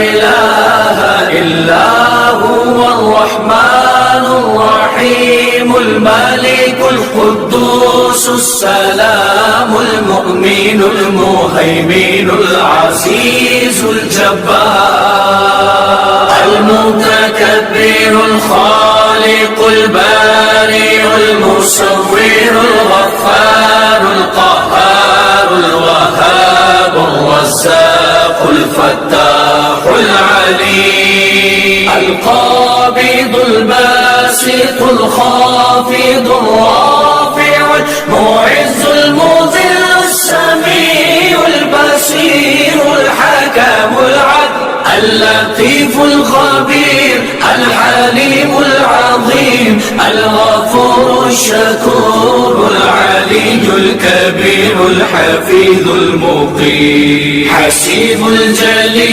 इलाहा इल्ला हुवल रहमानुर रहीमुल मालिकुल कुद्दूसुस सलामुल मुमिनुल मुहैमिनुल अज़ीज़ुल जब्बार अल मुतकब्बिरुल खालिकुल बारिउल मुसव्विरुल गफ्फारुल क़ह्हारुल वहाबुर रज़्ज़ाक़ुल फ़त्ताहुल अलीम अल क़ाबिदुल बासितुल ख़ाफ़िदुर राफ़िउल मुइज़्ज़ुल मुज़िल्लुस समीउल बसीरुल हकीमुल अदल اللطيف الخبير الحليم العظيم الغفور الشكور العلي الكبير الحفيظ المقيم حسيب الجليل